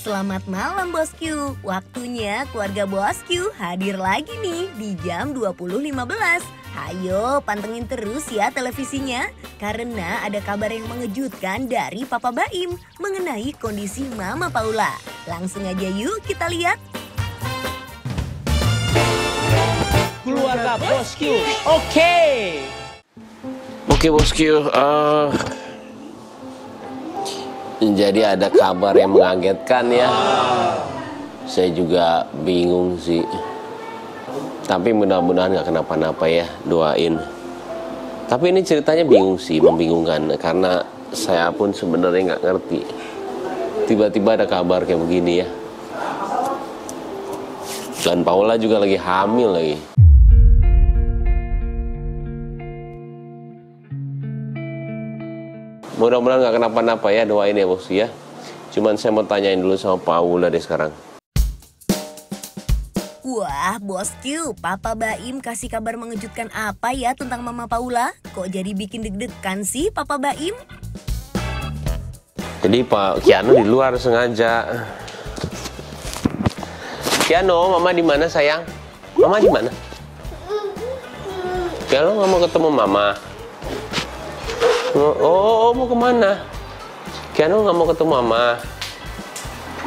Selamat malam bosku, waktunya keluarga bosku hadir lagi nih di jam 20.15. Hayo pantengin terus ya televisinya, karena ada kabar yang mengejutkan dari Papa Baim mengenai kondisi Mama Paula. Langsung aja yuk kita lihat. Keluarga bosku, oke bosku, jadi ada kabar yang mengagetkan ya. Saya juga bingung sih. Tapi mudah-mudahan gak kenapa-napa ya, doain. Tapi ini ceritanya bingung sih, membingungkan. Karena saya pun sebenarnya gak ngerti. Tiba-tiba ada kabar kayak begini ya. Dan Paula juga lagi hamil lagi. Mudah-mudahan gak kenapa-napa ya, doain ya bosku ya. Cuman saya mau tanyain dulu sama Paula deh sekarang. Wah bosku, Papa Baim kasih kabar mengejutkan apa ya tentang Mama Paula? Kok jadi bikin deg-degan sih Papa Baim? Jadi Pak Kiano di luar sengaja. Kiano, Mama di mana sayang? Mama di mana? Kiano nggak mau ketemu Mama. Oh, mau kemana? Kiano nggak mau ketemu Mama.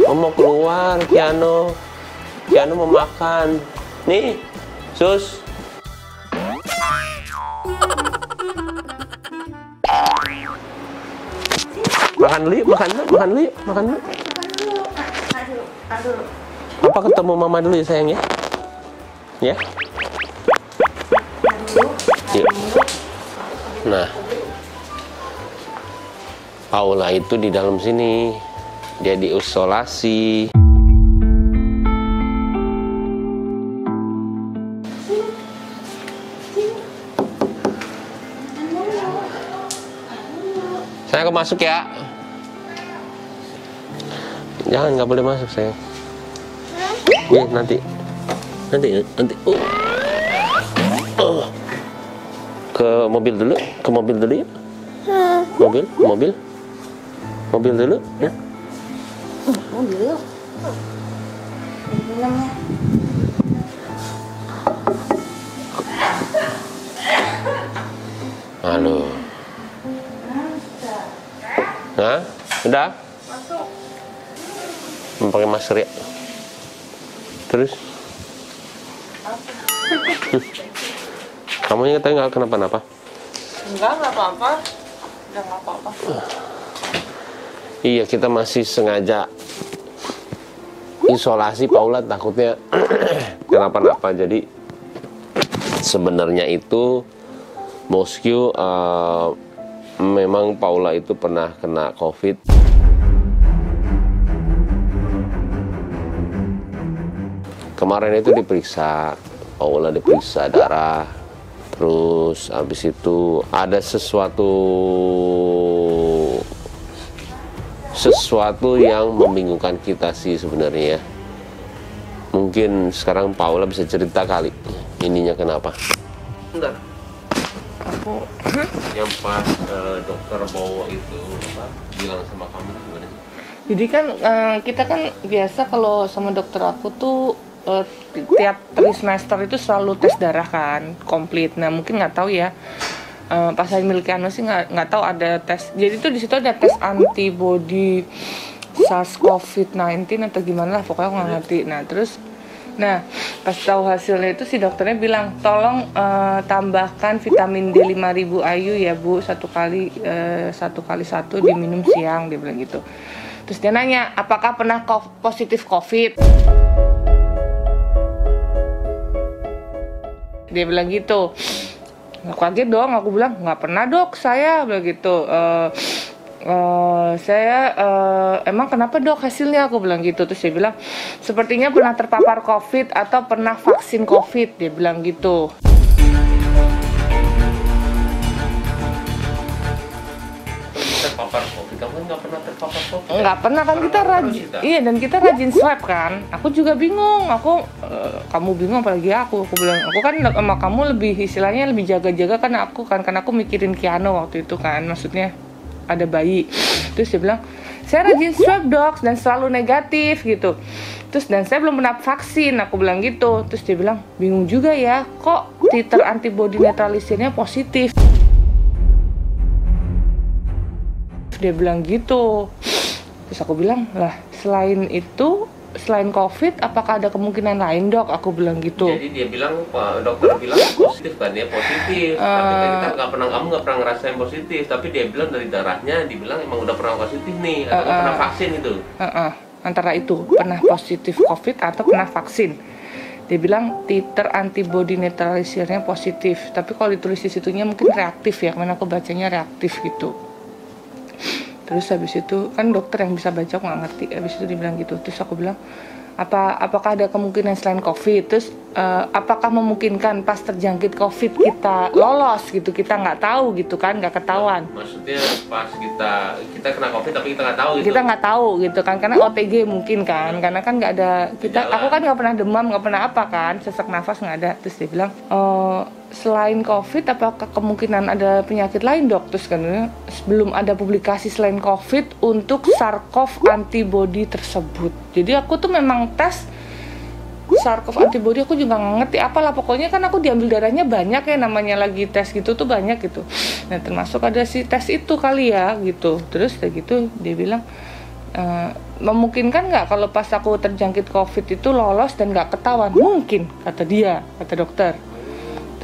Mau keluar, Kiano. Kiano mau makan. Nih, sus. Makan dulu yuk, makan dulu. Aduh. Papa ketemu Mama dulu ya sayang ya. Ya. Yuk. Nah. Paula itu di dalam sini. Dia diisolasi. Saya akan masuk ya. Jangan, nggak boleh masuk sayang. Ya nanti. Ke mobil dulu ya. Mobil dulu ya. Mobil yuk. Minumnya. Halo. Nah, udah? Masuk. Pakai masker ya. Terus? Kamu ingat nggak kenapa-napa? Enggak apa-apa. Udah nggak apa-apa. Iya, kita masih sengaja isolasi Paula, takutnya kenapa-napa. Jadi sebenarnya itu bosku, memang Paula itu pernah kena COVID. Kemarin itu diperiksa, Paula diperiksa darah. Terus habis itu ada sesuatu yang membingungkan kita sih sebenarnya ya. Mungkin sekarang Paula bisa cerita kali ininya kenapa. Bentar. Yang pas dokter bawa itu bilang sama kamu gimana? Jadi kan kita kan biasa kalau sama dokter aku tuh tiap trimester itu selalu tes darah kan komplit. Nah mungkin nggak tahu ya. Pas saya milik Kiano sih nggak tahu ada tes. Jadi tuh di situ ada tes antibody SARS-CoV-19 atau gimana lah, pokoknya aku nggak ngerti. Nah pas tahu hasilnya itu si dokternya bilang tolong tambahkan vitamin D 5000 IU ya Bu, satu kali satu diminum siang, dia bilang gitu. Terus dia nanya apakah pernah positif COVID. Dia bilang gitu. Aku kaget dong, aku bilang nggak pernah dok, saya bilang gitu. Emang kenapa dok hasilnya, aku bilang gitu. Terus dia bilang sepertinya pernah terpapar COVID atau pernah vaksin COVID, dia bilang gitu. Terpapar COVID, kamu nggak pernah terpapar COVID? Nggak pernah kan, kita rajin, iya, dan kita rajin swab kan. Aku juga bingung, kamu bingung apalagi aku bilang, aku kan sama kamu lebih istilahnya lebih jaga-jaga kan aku kan, karena aku mikirin Kiano waktu itu kan, maksudnya ada bayi. Terus dia bilang saya rajin swab dok dan selalu negatif gitu. Terus dan saya belum pernah vaksin, aku bilang gitu. Terus dia bilang, bingung juga ya, kok titer antibody netralisirnya positif. Dia bilang gitu. Terus aku bilang, lah selain itu, selain COVID, apakah ada kemungkinan lain dok? Aku bilang gitu. Jadi dia bilang, dokter bilang positif kan ya, positif. Tapi kan kita kamu nggak pernah ngerasain positif. Tapi dia bilang dari darahnya, dibilang emang udah pernah positif nih, atau pernah vaksin itu. Antara itu, pernah positif COVID atau pernah vaksin. Dia bilang titer antibody netralisirnya positif. Tapi kalau ditulis di situnya mungkin reaktif ya, karena aku bacanya reaktif gitu. Terus habis itu kan dokter yang bisa baca, aku nggak ngerti. Habis itu dia bilang gitu. Terus aku bilang, apakah ada kemungkinan selain COVID? Terus apakah memungkinkan pas terjangkit COVID kita lolos gitu? Kita nggak tahu gitu kan, nggak ketahuan. Maksudnya pas kita kena COVID tapi kita nggak tahu gitu? Kita nggak tahu gitu kan, karena OTG mungkin kan, karena kan nggak ada aku kan nggak pernah demam, nggak pernah apa kan, sesak nafas nggak ada. Terus dia bilang, selain COVID, apakah kemungkinan ada penyakit lain dok? Terus kan belum ada publikasi selain COVID untuk SARS-CoV antibody tersebut. Jadi aku tuh memang tes SARS-CoV antibody, aku juga nggak ngerti apalah, pokoknya kan aku diambil darahnya banyak ya, namanya lagi tes gitu tuh banyak gitu. Nah termasuk ada si tes itu kali ya gitu. Terus kayak gitu dia bilang, memungkinkan nggak kalau pas aku terjangkit COVID itu lolos dan nggak ketahuan? Mungkin, kata dia, kata dokter.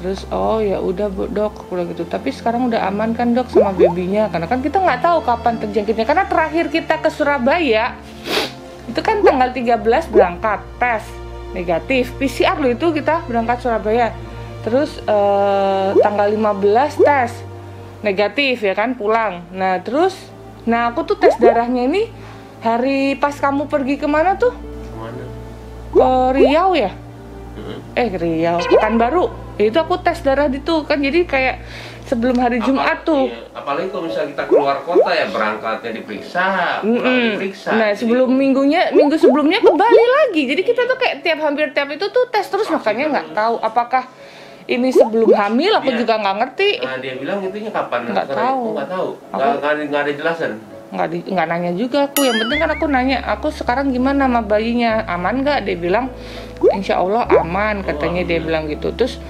Terus oh ya udah dok, aku bilang gitu. Tapi sekarang udah aman kan dok sama babynya, karena kan kita nggak tahu kapan terjangkitnya. Karena terakhir kita ke Surabaya itu kan tanggal 13 berangkat tes negatif PCR loh, itu kita berangkat Surabaya. Terus tanggal 15 tes negatif ya kan, pulang. Nah aku tuh tes darahnya ini hari pas kamu pergi kemana tuh? Kemana? Ke Riau ya? Ke Riau, Pekanbaru. Itu aku tes darah itu kan, jadi kayak sebelum hari Jumat tuh. Iya. Apalagi kalau misalnya kita keluar kota ya, berangkatnya diperiksa, pulang diperiksa. Nah sebelum minggu sebelumnya kembali lagi. Jadi kita tuh kayak hampir tiap itu tuh tes terus, makanya nggak tahu apakah ini sebelum hamil, aku juga nggak ngerti. Nah dia bilang itunya kapan? Nggak tahu. Nggak ada jelasan. Nggak nanya juga aku, yang penting kan aku nanya, aku sekarang gimana sama bayinya, aman nggak? Dia bilang insya Allah aman, katanya. Dia bilang gitu. Terus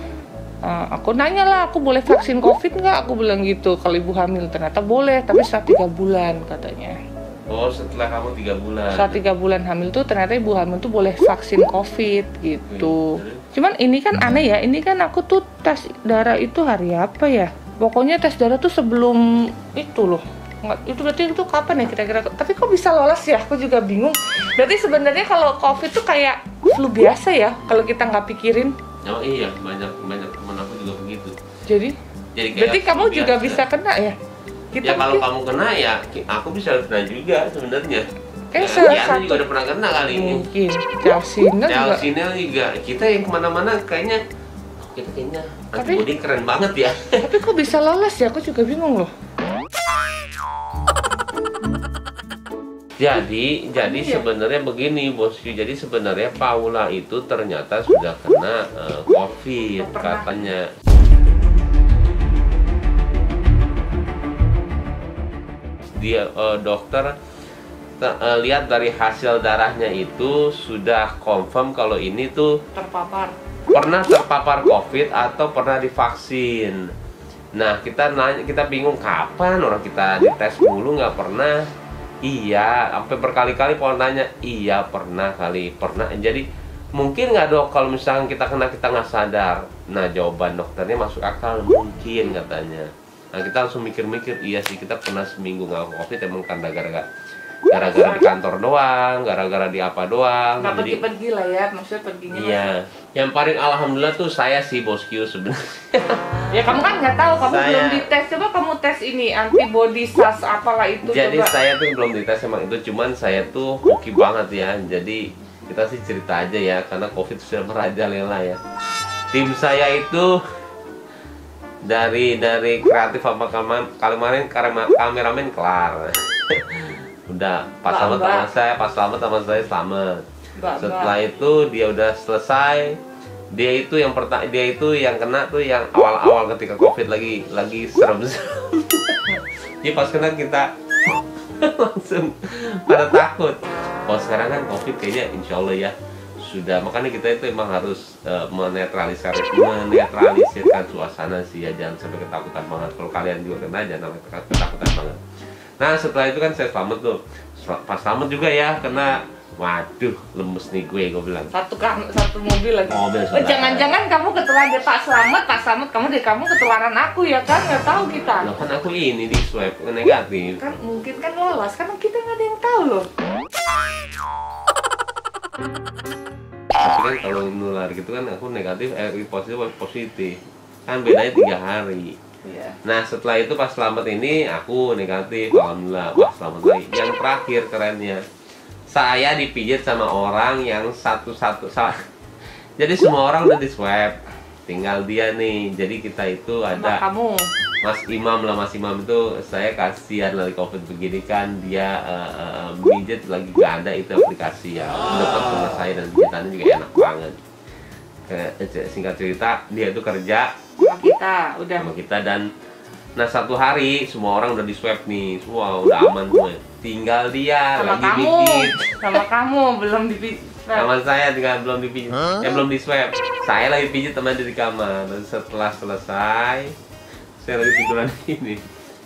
aku nanya lah, aku boleh vaksin COVID nggak? Aku bilang gitu, kalau ibu hamil. Ternyata boleh, tapi setelah 3 bulan katanya. Oh setelah kamu 3 bulan? Setelah 3 bulan hamil tuh ternyata ibu hamil tuh boleh vaksin COVID gitu. Cuman ini kan aneh ya, ini kan aku tuh tes darah itu hari apa ya? Pokoknya tes darah tuh sebelum itu loh. Itu berarti itu kapan ya kira-kira? Tapi kok bisa lolos ya? Aku juga bingung. Berarti sebenarnya kalau COVID tuh kayak flu biasa ya, kalau kita nggak pikirin. Oh iya, banyak teman aku juga begitu. Jadi berarti kamu biasa. juga bisa kena ya? Ya kalau kamu kena ya, aku bisa kena juga sebenarnya. Salah ya, satu juga udah pernah kena kali ini. mungkin. Chelsea juga. Kita yang kemana-mana kayaknya antibody keren banget ya. Tapi kok bisa lolos ya? Aku juga bingung loh. Jadi sebenarnya begini bosku. Jadi sebenarnya Paula itu ternyata sudah kena COVID katanya. Dia dokter lihat dari hasil darahnya itu sudah confirm kalau ini tuh pernah terpapar COVID atau pernah divaksin. Nah kita bingung kapan, orang kita dites mulu nggak pernah. Iya, sampai berkali-kali Paul nanya, iya pernah kali, pernah. Jadi mungkin nggak dok kalau misalnya kita kena kita nggak sadar. Nah jawaban dokternya masuk akal, mungkin katanya. Nah kita langsung mikir-mikir, iya sih kita pernah seminggu nggak COVID emang kan gara-gara di kantor doang, gara-gara di apa doang. Nggak pergi-pergi lah ya, maksudnya perginya. Iya, yang paling alhamdulillah tuh saya sih bosku sebenarnya. Ya kamu kan nggak tahu, kamu belum dites. Coba kamu tes ini antibody SARS apalah itu. Jadi coba. saya tuh belum dites emang itu, cuman saya tuh hoki banget ya. Jadi kita sih cerita aja ya, karena COVID sudah merajalela ya. Tim saya itu dari kreatif apa kameramen kelar. Udah pas selamat sama saya selamat. Setelah itu dia udah selesai. Dia itu yang kena tuh yang awal-awal ketika COVID lagi serem. Dia pas kena kita langsung pada takut. Kalau sekarang kan COVID kayaknya insya Allah ya sudah, makanya kita itu emang harus menetralisirkan suasana sih ya, jangan sampai ketakutan banget. Kalau kalian juga kena jangan sampai ketakutan banget. Nah setelah itu kan saya selamat tuh, pas selamat juga ya kena, waduh lemes nih gue bilang. Satu mobil lagi. Mobil Oh, jangan-jangan kamu ketularan Pak Slamet kamu ketularan aku ya kan, nggak tahu kita. Loh kan aku ini di swab negatif. Kan mungkin kan lolos, kan kita nggak ada yang tahu loh. Tapi kan kalau nular gitu kan aku negatif, positif kan bedanya 3 hari. Iya. Nah setelah itu pas selamat ini aku negatif, alhamdulillah. Wah selamat lagi. Yang terakhir kerennya, saya dipijit sama orang yang satu-satu. Jadi semua orang udah di swab, tinggal dia nih. Jadi kita itu ada kamu. Mas Imam lah, Mas Imam itu saya kasihan lagi COVID begini kan, dia pijit lagi gak ada itu aplikasi ya. Dapat sama saya dan pijitannya juga enak banget. Singkat cerita dia itu kerja sama kita dan nah satu hari semua orang udah di swab nih, semua udah aman semua. Tinggal dia Sama lagi kamu. pijit. Sama kamu belum dipijit. Sama saya tinggal belum dipijit, belum di swab. Saya lagi pijit teman di kamar. Dan setelah selesai, saya lagi tiduran ini,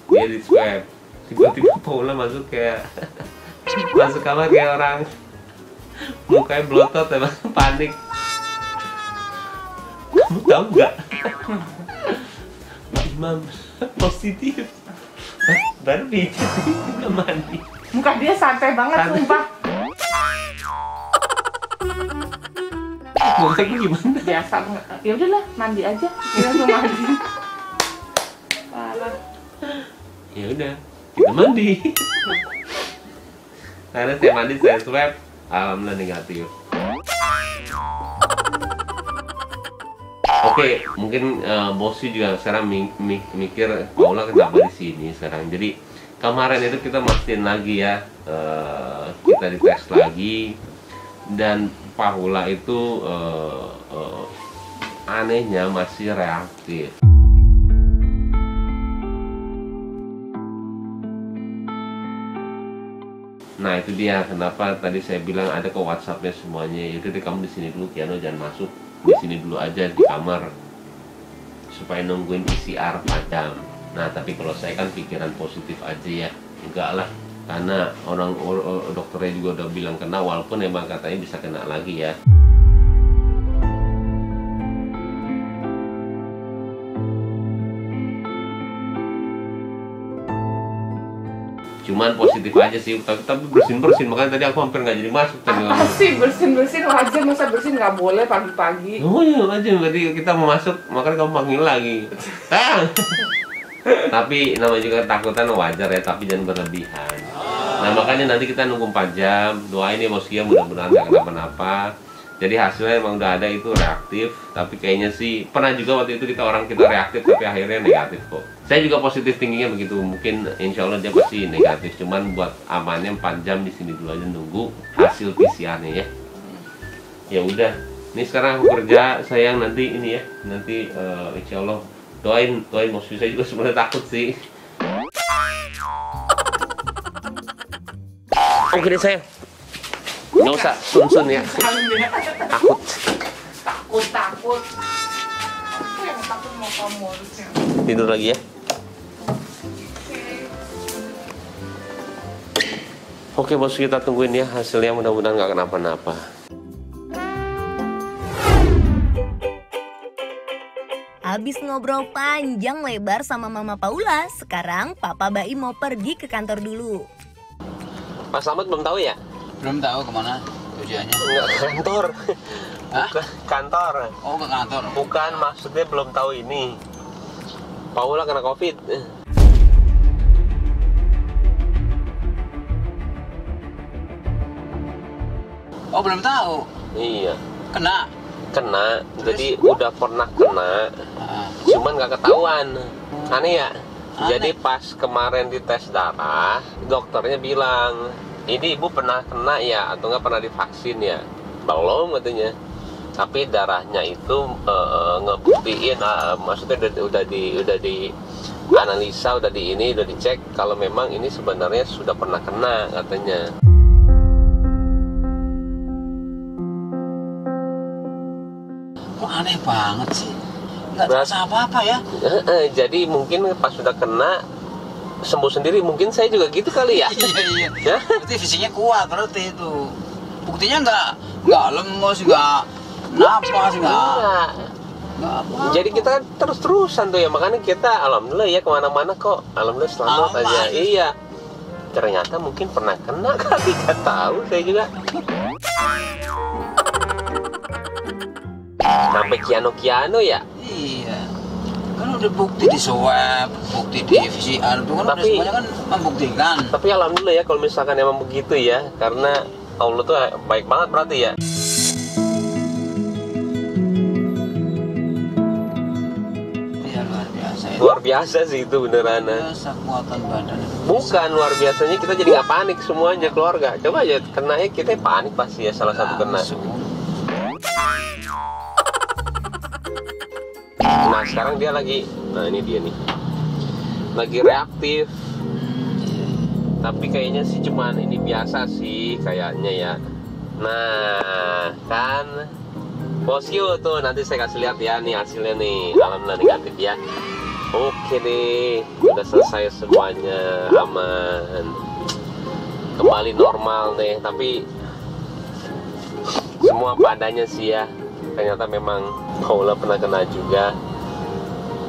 dia di swab. Tiba-tiba Paula masuk kayak masuk kamar kayak orang mukanya blotot, emang panik. Kamu tahu nggak? Mbak Imam positif. Hah? Baru pijit nggak mandi. Muka dia santai banget, Santai. sumpah. Mukanya gimana? Biasa. Ya udahlah, mandi aja. Dia tuh mandi. Parah. Ya udah, kita mandi. Karena saya mandi, saya swab, alhamdulillah negatif. Oke, mungkin Bosi juga sekarang mikir Paula kenapa di sini sekarang. Jadi kemarin itu kita mastiin lagi ya, kita dites lagi dan Paula itu anehnya masih reaktif. Nah itu dia kenapa tadi saya bilang ada ke WhatsAppnya semuanya. Yaudah deh kamu di sini dulu, Kiano jangan masuk, di sini dulu aja di kamar supaya nungguin PCR padam. Nah tapi kalau saya kan pikiran positif aja ya, enggak lah, karena orang dokternya juga udah bilang kena, walaupun emang katanya bisa kena lagi ya. Cuman positif aja sih, tapi bersin makanya tadi aku hampir nggak jadi masuk tadi. Apa sih bersin wajar, masa bersin nggak boleh pagi-pagi? Oh iya aja, berarti kita mau masuk, makanya kamu panggil lagi. Tapi namanya juga ketakutan wajar ya, tapi jangan berlebihan. Nah makanya nanti kita nunggu 4 jam, doain ya Boskia mudah-mudahan nggak kenapa-napa. Jadi hasilnya emang udah ada itu reaktif, tapi kayaknya sih pernah juga waktu itu kita reaktif tapi akhirnya negatif kok. Saya juga positif tingginya begitu, mungkin insya Allah dia pasti negatif, cuman buat amannya 4 jam di sini dulu aja nunggu hasil PCR-nya ya. Ya udah, ini sekarang aku kerja sayang, nanti ini ya, nanti insya Allah doain maksud saya juga sebenarnya takut sih. Oke deh sayang. Nggak usah sun-sun ya. Takut. Aku yang takut mau kamu harusnya. Tidur lagi ya. Oke bos, kita tungguin ya hasilnya, mudah-mudahan nggak kenapa-napa. Habis ngobrol panjang lebar sama Mama Paula, sekarang Papa Baim mau pergi ke kantor dulu. Pak Slamet belum tahu ya? Belum tahu kemana tujuannya. Enggak, kantor. Hah? Kantor. Oh, ke kantor. Bukan, maksudnya belum tahu ini. Paula kena COVID. Oh, belum tahu. Iya, Kena. jadi udah pernah kena, cuman nggak ketahuan. Aneh ya? Aneh. Jadi pas kemarin dites darah, dokternya bilang, ini ibu pernah kena ya, atau nggak pernah divaksin ya? Belum katanya. Tapi darahnya itu ngebuktiin, maksudnya udah analisa, udah dicek kalau memang ini sebenarnya sudah pernah kena katanya. Kok aneh banget sih? Nggak terasa apa-apa ya? Jadi mungkin pas sudah kena sembuh sendiri, mungkin saya juga gitu kali ya. Iya. Ya? Berarti fisiknya kuat berarti itu. Buktinya nggak lemes, nggak napas, Enggak. nggak apa. Jadi kita kan terus-terusan tuh ya, makanya kita alhamdulillah ya kemana-mana kok alhamdulillah selamat Aman. aja. Iya. Ternyata mungkin pernah kena kali, nggak tahu saya juga. Sampai kiano ya. Iya. Kan udah bukti di swab, bukti di PCR, itu kan udah Tapi- semuanya kan membuktikan. Tapi alhamdulillah ya kalau misalkan emang begitu ya, karena Allah tuh baik banget berarti ya. Iya luar biasa ya. Luar biasa sih itu beneran. Biasa kekuatan badan. Bukan luar biasanya, kita jadi nggak panik semuanya keluarga. Coba aja kena ya, kita panik pasti ya salah satu kena. Langsung. Nah sekarang dia lagi, nah ini dia nih, lagi reaktif. Tapi kayaknya sih cuman ini biasa sih kayaknya ya. Nah kan Bosku tuh nanti saya kasih lihat ya nih hasilnya nih, alhamdulillah negatif ya. Oke deh, udah selesai semuanya, aman, kembali normal deh. Tapi semua padanya sih ya, ternyata memang Paula pernah kena juga.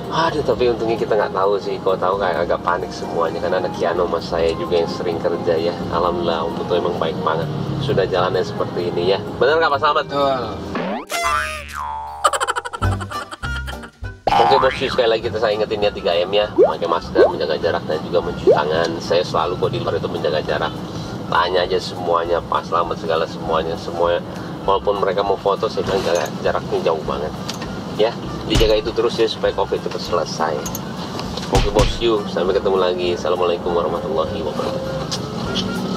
Aduh, tapi untungnya kita nggak tahu sih. Kalau tahu kayak agak panik semuanya, karena ada Kiano mas saya juga yang sering kerja ya. Alhamdulillah, Om Putu emang baik banget. Sudah jalannya seperti ini ya. Bener nggak Pak Slamet? Betul. Oke bosku, sekali lagi saya ingetin ya 3M ya. Pakai masker, menjaga jarak, dan juga mencuci tangan. Saya selalu kok di luar itu menjaga jarak. Tanya aja semuanya, Pak Slamet segala semuanya. Walaupun mereka mau foto, saya bilang jaraknya jauh banget. Ya, dijaga itu terus ya supaya COVID cepat selesai. Oke bosku, sampai ketemu lagi. Assalamualaikum warahmatullahi wabarakatuh.